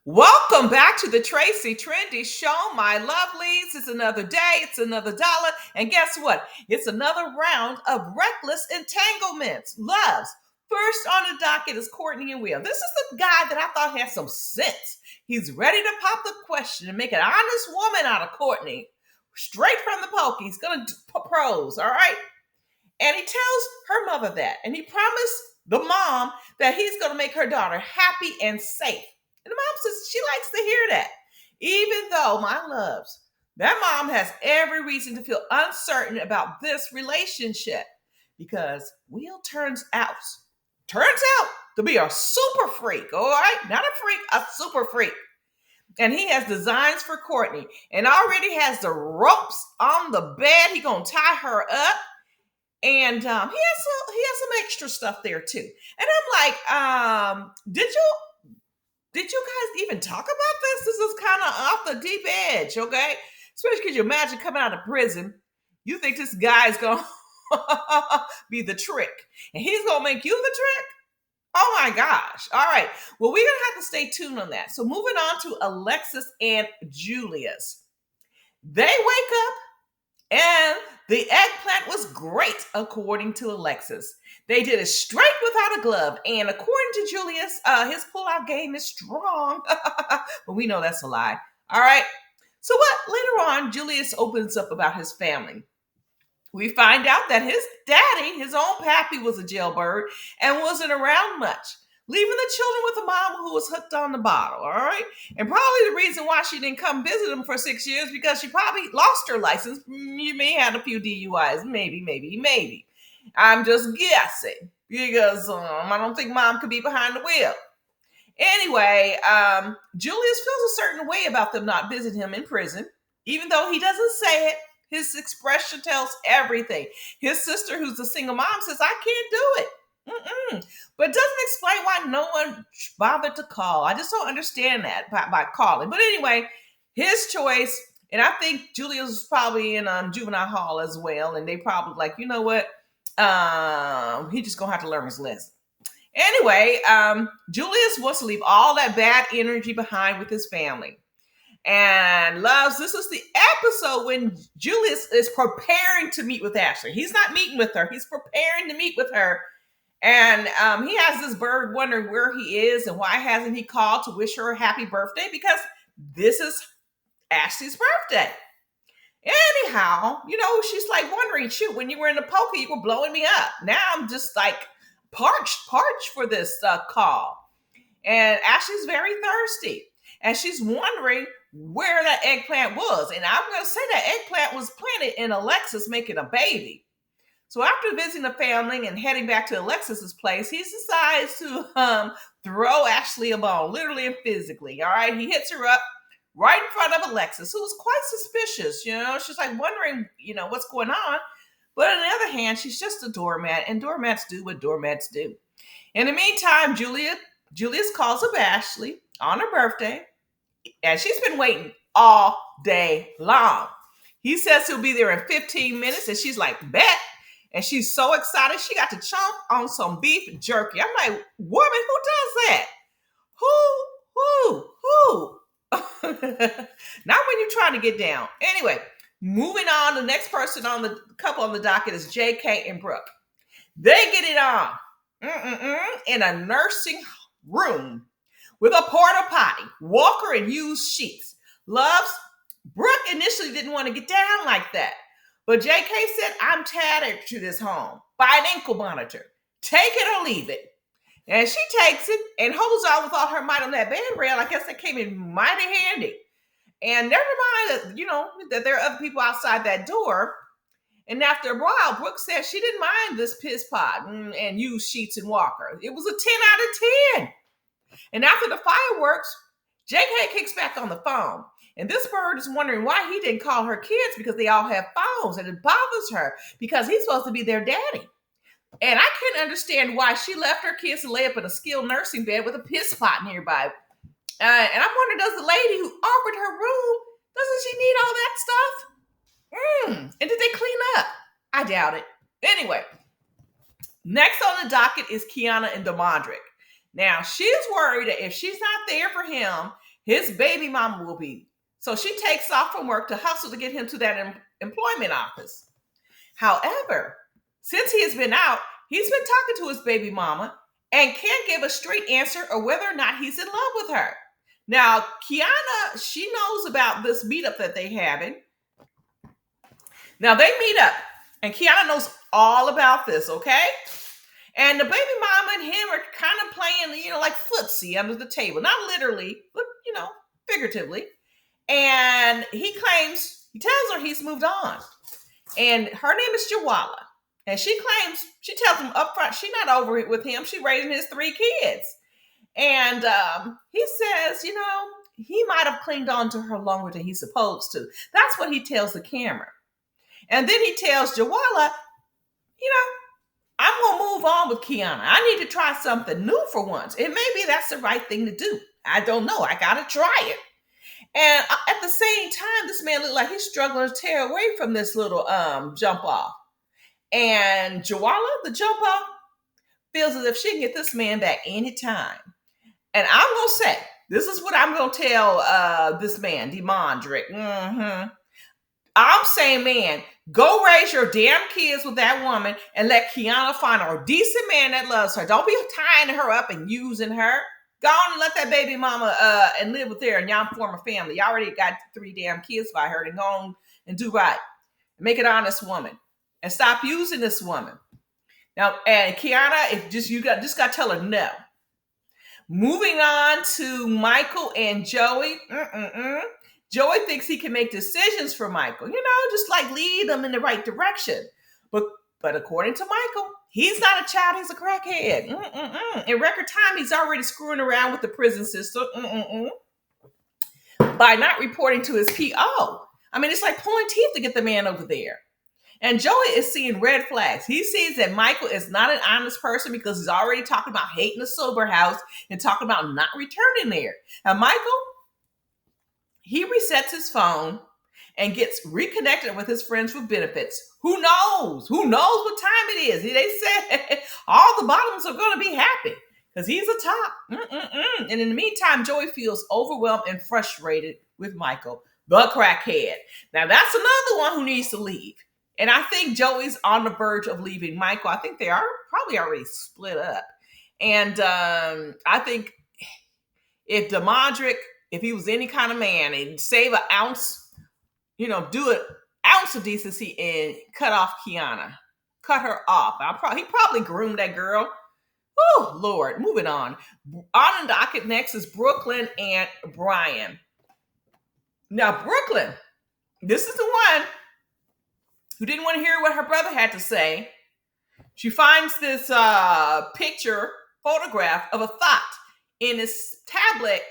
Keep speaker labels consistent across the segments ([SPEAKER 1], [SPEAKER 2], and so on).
[SPEAKER 1] Welcome back to the Tracie Trendy Show, my lovelies. It's another day, it's another dollar, and guess what? It's another round of reckless entanglements. Loves. First on the docket is Courtney and Will. This is the guy that I thought had some sense. He's ready to pop the question and make an honest woman out of Courtney. Straight from the poke. He's going to propose, all right? And he tells her mother that. And he promised the mom that he's going to make her daughter happy and safe. And the mom says she likes to hear that. Even though, my loves, that mom has every reason to feel uncertain about this relationship because Will turns out to be a super freak, all right? Not a freak, a super freak. And he has designs for Courtney and already has the ropes on the bed. He gonna tie her up. And he has some extra stuff there too. And I'm like, did you guys even talk about this? This is kind of off the deep edge, okay? Especially because you imagine coming out of prison, you think this guy's gonna be the trick, and he's gonna make you the trick. Oh my gosh! All right, well, we're gonna have to stay tuned on that. So moving on to Alexis and Julius, they wake up. And the eggplant was great, according to Alexis. They did it straight without a glove. And according to Julius, his pullout game is strong. But we know that's a lie. All right. So what? Later on, Julius opens up about his family. We find out that his daddy, his own pappy, was a jailbird and wasn't around much, leaving the children with a mom who was hooked on the bottle, all right? And probably the reason why she didn't come visit him for 6 years because she probably lost her license. You may have a few DUIs, maybe. I'm just guessing because I don't think mom could be behind the wheel. Anyway, Julius feels a certain way about them not visiting him in prison, even though he doesn't say it. His expression tells everything. His sister, who's a single mom, says, I can't do it. But doesn't explain why no one bothered to call. I just don't understand that by calling. But anyway, his choice. And I think Julius was probably in juvenile hall as well. And they probably like, you know what? He just gonna have to learn his lesson. Anyway, Julius wants to leave all that bad energy behind with his family. And loves, this is the episode when Julius is preparing to meet with Ashley. He's not meeting with her. He's preparing to meet with her. And he has this bird wondering where he is and why hasn't he called to wish her a happy birthday because this is Ashley's birthday. Anyhow, she's like wondering, shoot, when you were in the poker, you were blowing me up. Now I'm just like parched for this call. And Ashley's very thirsty. And she's wondering where that eggplant was. And I'm going to say that eggplant was planted in Alexis making a baby. So after visiting the family and heading back to Alexis's place, he decides to throw Ashley a bone, literally and physically. All right, he hits her up right in front of Alexis, who was quite suspicious. She's like wondering, what's going on. But on the other hand, she's just a doormat, and doormats do what doormats do. In the meantime, Julius calls up Ashley on her birthday, and she's been waiting all day long. He says he'll be there in 15 minutes, and she's like, bet. And she's so excited, she got to chomp on some beef jerky. I'm like, woman, who does that? Who? Not when you're trying to get down. Anyway, moving on, the next person on the couple on the docket is JK and Brooke. They get it on in a nursing room with a porta potty, walker, and used sheets. Loves, Brooke initially didn't want to get down like that. But JK said, I'm tethered to this home by an ankle monitor. Take it or leave it. And she takes it and holds on with all her might on that bed rail. I guess that came in mighty handy. And never mind that there are other people outside that door. And after a while, Brooke said she didn't mind this piss pot and used sheets and walker. It was a 10 out of 10. And after the fireworks, JK kicks back on the phone. And this bird is wondering why he didn't call her kids because they all have phones, and it bothers her because he's supposed to be their daddy. And I can't understand why she left her kids to lay up in a skilled nursing bed with a piss pot nearby. And I'm wondering, does the lady who offered her room, doesn't she need all that stuff? And did they clean up? I doubt it. Anyway, next on the docket is Kiana and Deandrich. Now, she's worried that if she's not there for him, his baby mama will be. So she takes off from work to hustle to get him to that employment office. However, since he has been out, he's been talking to his baby mama and can't give a straight answer or whether or not he's in love with her. Now, Kiana, she knows about this meetup that they having. Now, they meet up, and Kiana knows all about this, okay? And the baby mama and him are kind of playing, like footsie under the table. Not literally, but, figuratively. And he tells her he's moved on. And her name is Jawala. And she tells him up front, she's not over it with him. She's raising his 3 kids. And he says, he might have clinged on to her longer than he's supposed to. That's what he tells the camera. And then he tells Jawala, I'm going to move on with Kiana. I need to try something new for once. And maybe that's the right thing to do. I don't know. I got to try it. And at the same time, this man looked like he's struggling to tear away from this little jump off. And Jawala, the jump off, feels as if she can get this man back anytime. And I'm going to say, this is what I'm going to tell this man, Deandrich. I'm saying, man, go raise your damn kids with that woman and let Kiana find a decent man that loves her. Don't be tying her up and using her. Go on and let that baby mama and live with her and y'all form a family. You already got 3 damn kids by her. Then go on and do right. Make an honest woman. And stop using this woman. Now, and Kiana, you got to tell her no. Moving on to Michael and Joey. Joey thinks he can make decisions for Michael, just like lead them in the right direction. But according to Michael, he's not a child, he's a crackhead. In record time, he's already screwing around with the prison system by not reporting to his PO. I mean, it's like pulling teeth to get the man over there. And Joey is seeing red flags. He sees that Michael is not an honest person because he's already talking about hating the sober house and talking about not returning there. And Michael, he resets his phone and gets reconnected with his friends with benefits. Who knows? Who knows what time it is? They said all the bottoms are going to be happy because he's a top. And in the meantime, Joey feels overwhelmed and frustrated with Michael, the crackhead. Now, that's another one who needs to leave. And I think Joey's on the verge of leaving Michael. I think they are probably already split up. And I think if Deandrich, if he was any kind of man, he'd save an ounce, do an ounce of decency and cut off Kiana. Cut her off. He probably groomed that girl. Oh, Lord. Moving on. On the docket next is Brooklyn and Brian. Now, Brooklyn, this is the one who didn't want to hear what her brother had to say. She finds this photograph of a thought in his tablet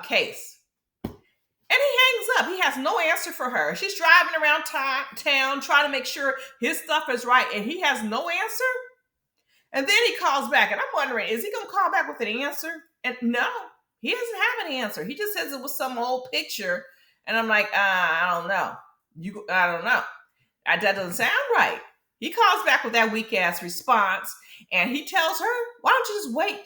[SPEAKER 1] case. And he hangs up. He has no answer for her. She's driving around town trying to make sure his stuff is right, and he has no answer. And then he calls back, and I'm wondering, is he going to call back with an answer? And no, he doesn't have an answer. He just says it was some old picture, and I'm like, I don't know. I don't know. That doesn't sound right. He calls back with that weak-ass response, and he tells her, why don't you just wait?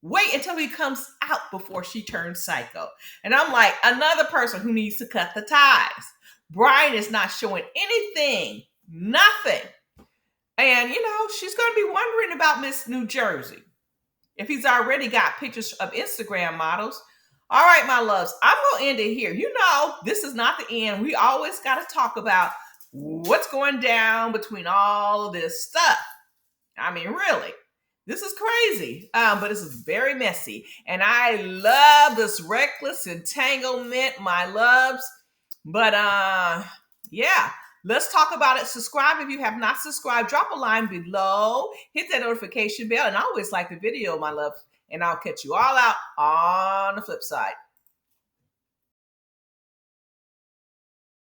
[SPEAKER 1] Wait until he comes out before she turns psycho. And I'm like, another person who needs to cut the ties. Brian is not showing anything, nothing. And, she's going to be wondering about Miss New Jersey. If he's already got pictures of Instagram models. All right, my loves, I'm going to end it here. This is not the end. We always got to talk about what's going down between all of this stuff. I mean, really, this is crazy, but this is very messy. And I love this reckless entanglement, my loves. But yeah, let's talk about it. Subscribe if you have not subscribed. Drop a line below. Hit that notification bell. And I always like the video, my love. And I'll catch you all out on the flip side.